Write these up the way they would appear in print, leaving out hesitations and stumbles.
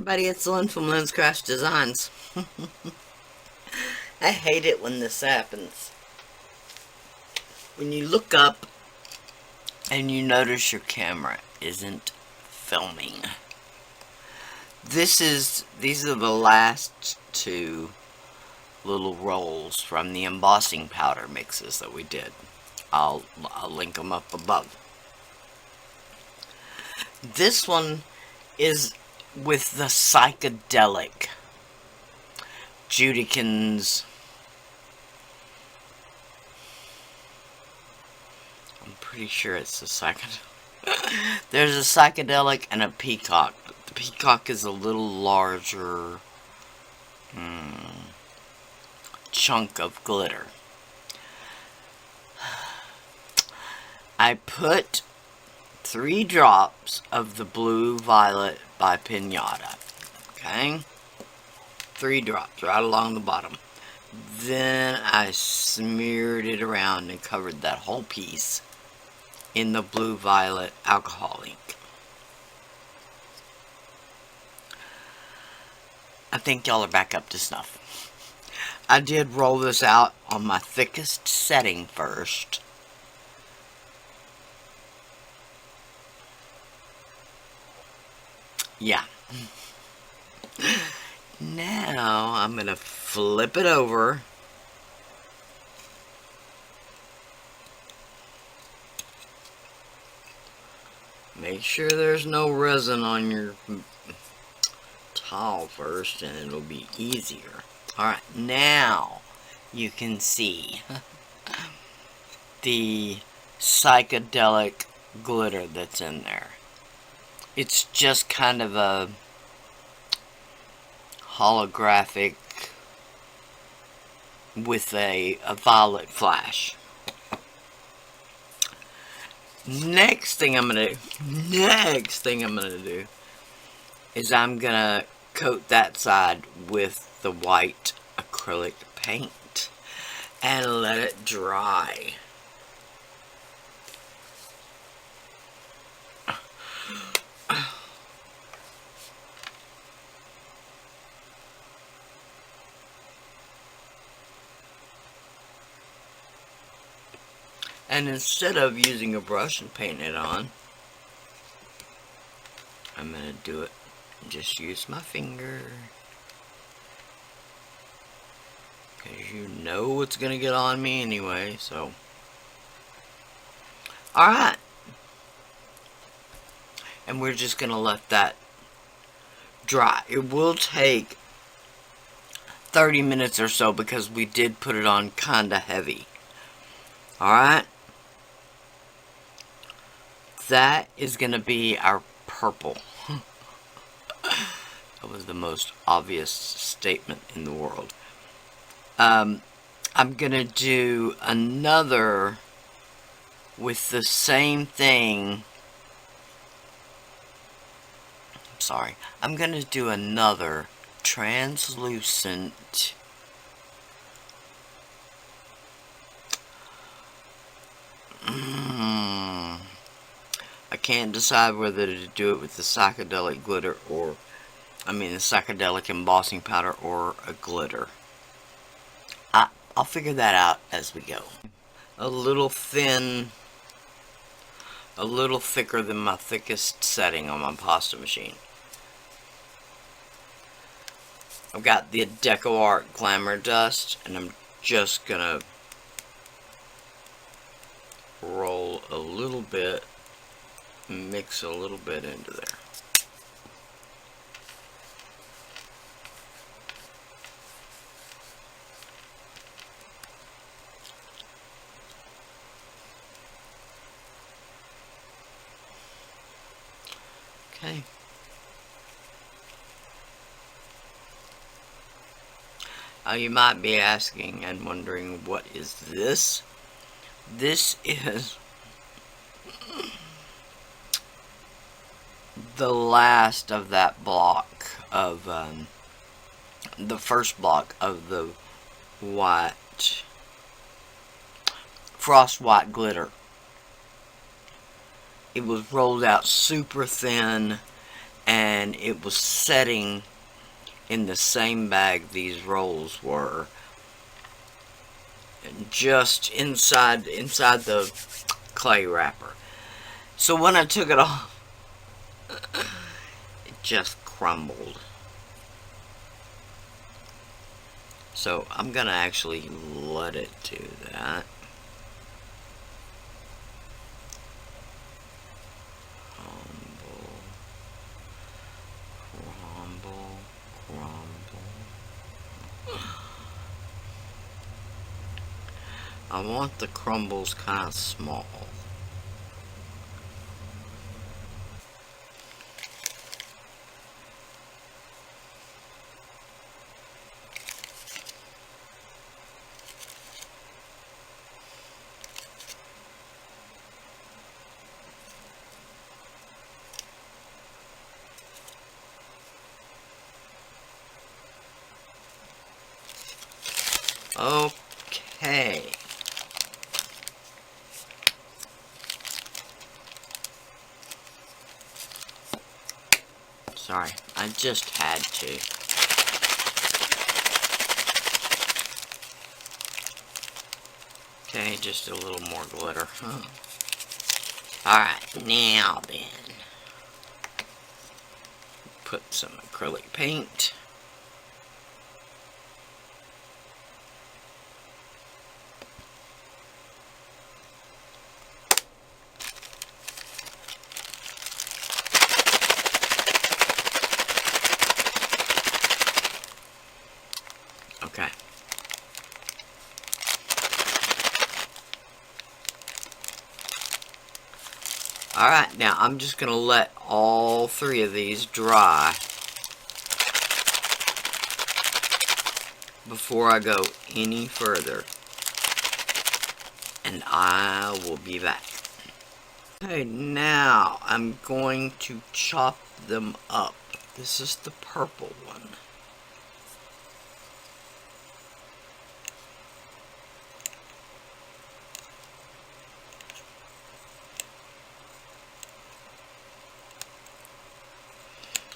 Everybody, it's Lynn from lynzcraftzdesignz. I hate it when this happens. When you look up and you notice your camera isn't filming. These are the last two little rolls from the embossing powder mixes that we did. I'll link them up above. This one is with the psychedelic Judikins. I'm pretty sure it's a psychedelic. There's a psychedelic and a peacock. The peacock is a little larger chunk of glitter. I put 3 drops of the Blue Violet by Pinata. Okay? 3 drops right along the bottom. Then I smeared it around and covered that whole piece in the Blue Violet alcohol ink. I think y'all are back up to snuff. I did roll this out on my thickest setting first. Yeah. Now I'm going to flip it over. Make sure there's no resin on your towel first and it'll be easier. Alright, now you can see the psychedelic glitter that's in there. It's just kind of a holographic with a violet flash. Next thing I'm gonna do is I'm gonna coat that side with the white acrylic paint and let it dry. And instead of using a brush and painting it on, I'm going to do it and just use my finger. Because you know it's going to get on me anyway, so. Alright. And we're just going to let that dry. It will take 30 minutes or so because we did put it on kind of heavy. Alright. That is going to be our purple. That was the most obvious statement in the world. I'm going to do another with the same thing. I'm sorry. I'm going to do another translucent I can't decide whether to do it with the psychedelic glitter or, the psychedelic embossing powder or a glitter. I'll figure that out as we go. A little thin, a little thicker than my thickest setting on my pasta machine. I've got the Deco Art Glamour Dust, and I'm just gonna roll a little bit, mix a little bit into there. Okay. You might be asking and wondering, what is this? This is the last of that block of the first block of the white frost white glitter. It was rolled out super thin and it was setting in the same bag these rolls were, just inside the clay wrapper. So when I took it off, it just crumbled. So I'm gonna actually let it do that. Crumble, crumble, crumble. I want the crumbles kind of small. Okay. Sorry, I just had to. Okay, just a little more glitter. Alright, now then. Put some acrylic paint. Okay. Alright, now I'm just going to let all three of these dry before I go any further. And I will be back. Okay, now I'm going to chop them up. This is the purple one.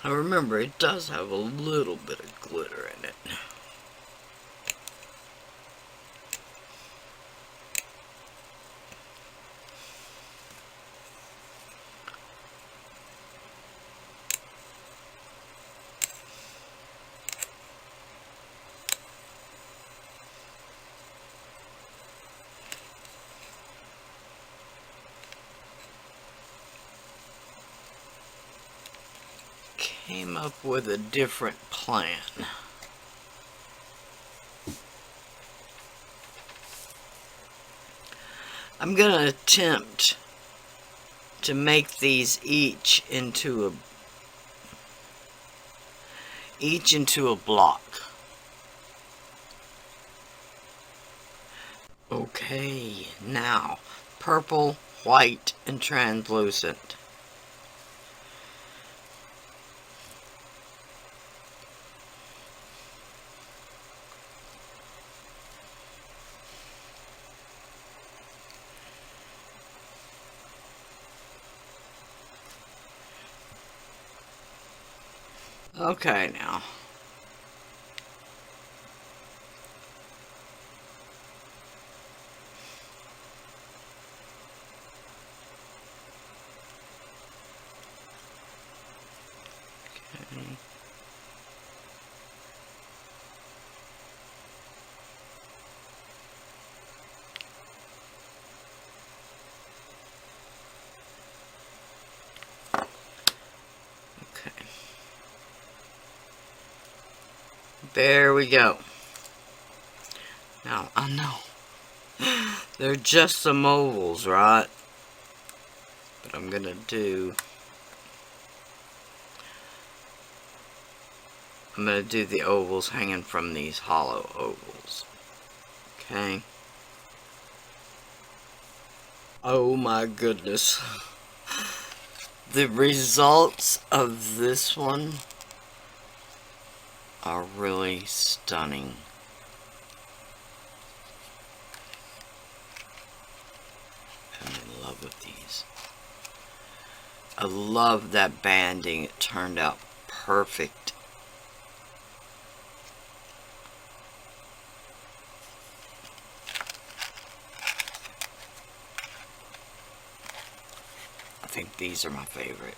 Now remember, it does have a little bit of glitter in it. Came up with a different plan. I'm going to attempt to make these each into a block. Okay, now purple, white, and translucent. Okay, now. Okay. Okay. There we go. Now, I know they're just some ovals, right? But I'm gonna do the ovals hanging from these hollow ovals. Okay. Oh my goodness. The results of this one are really stunning. I'm in love with these. I love that banding. It turned out perfect. I think these are my favorite.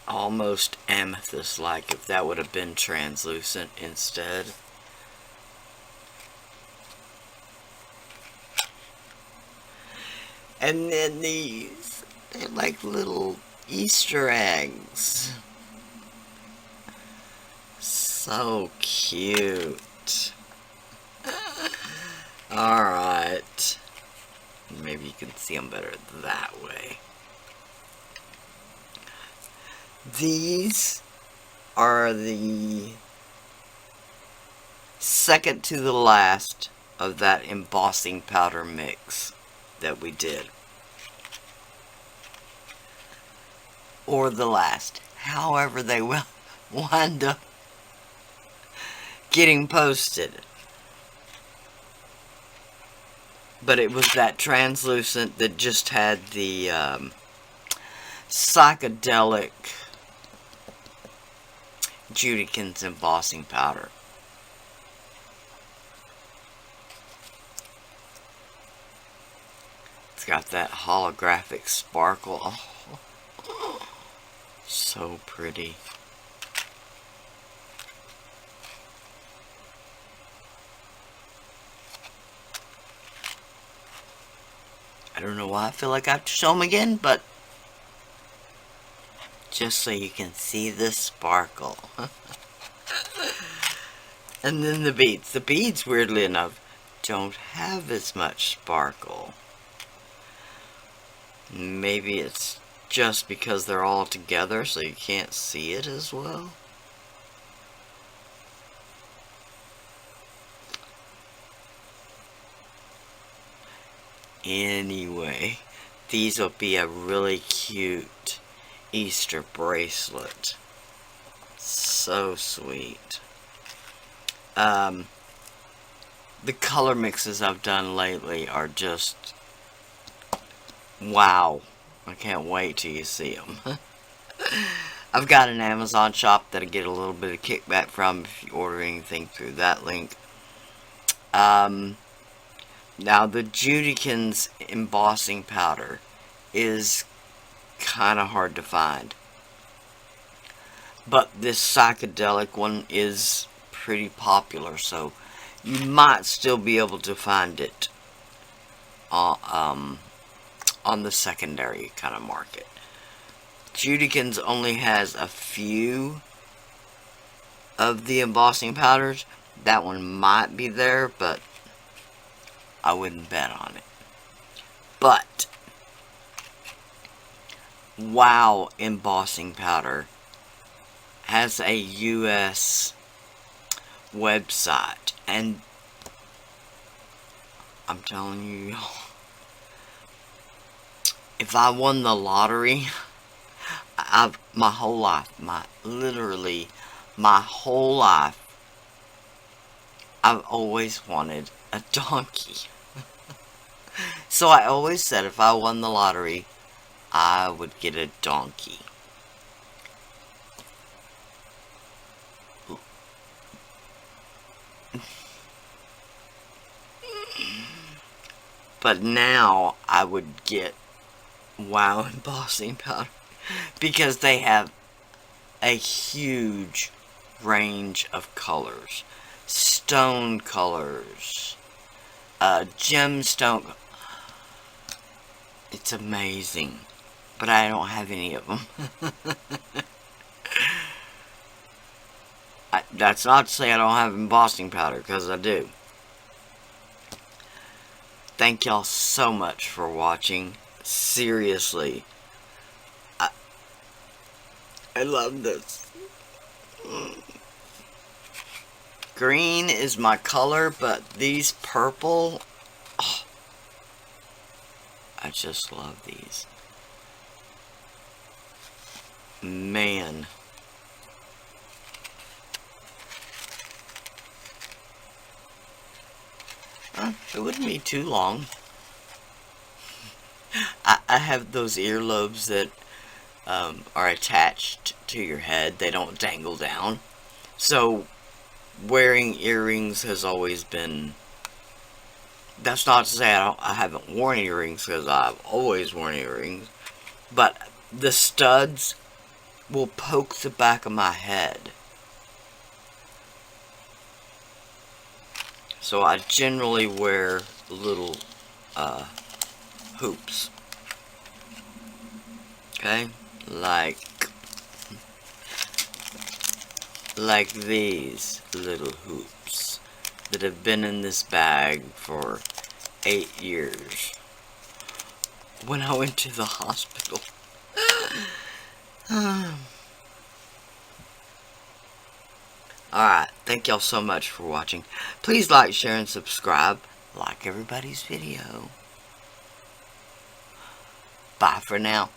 Almost amethyst-like, if that would have been translucent instead. And then these, they're like little Easter eggs. So cute. Alright. Maybe you can see them better that way. These are the second to the last of that embossing powder mix that we did. Or the last. However they will wind up getting posted. But it was that translucent that just had the psychedelic Judikins embossing powder. It's got that holographic sparkle. Oh, so pretty. I don't know why I feel like I have to show them again, but just so you can see the sparkle. And then the beads. The beads, weirdly enough, don't have as much sparkle. Maybe it's just because they're all together so you can't see it as well. Anyway, these will be a really cute Easter bracelet. So sweet. The color mixes I've done lately are just wow. I can't wait till you see them. I've got an Amazon shop that I get a little bit of kickback from if you order anything through that link. Now the Judikins embossing powder is kind of hard to find. But this psychedelic one is pretty popular, so you might still be able to find it on the secondary kind of market. Judikins only has a few of the embossing powders. That one might be there, but I wouldn't bet on it. But Wow embossing powder has a US website, and I'm telling you, if I won the lottery, my whole life, literally my whole life, I've always wanted a donkey. So I always said if I won the lottery, I would get a donkey. But now I would get Wow embossing powder because they have a huge range of colors. Stone colors, gemstone. It's amazing, but I don't have any of them. That's not to say I don't have embossing powder, because I do. Thank y'all so much for watching. Seriously, I love this. Green is my color, but these purple, oh, I just love these. Man. It wouldn't be too long. I have those earlobes that are attached to your head. They don't dangle down. So wearing earrings has always been... That's not to say I haven't worn earrings, because I've always worn earrings. But the studs will poke the back of my head. So I generally wear little hoops. Okay? Like these little hoops that have been in this bag for 8 years. When I went to the hospital. Alright, thank y'all so much for watching. Please like, share, and subscribe. Like everybody's video. Bye for now.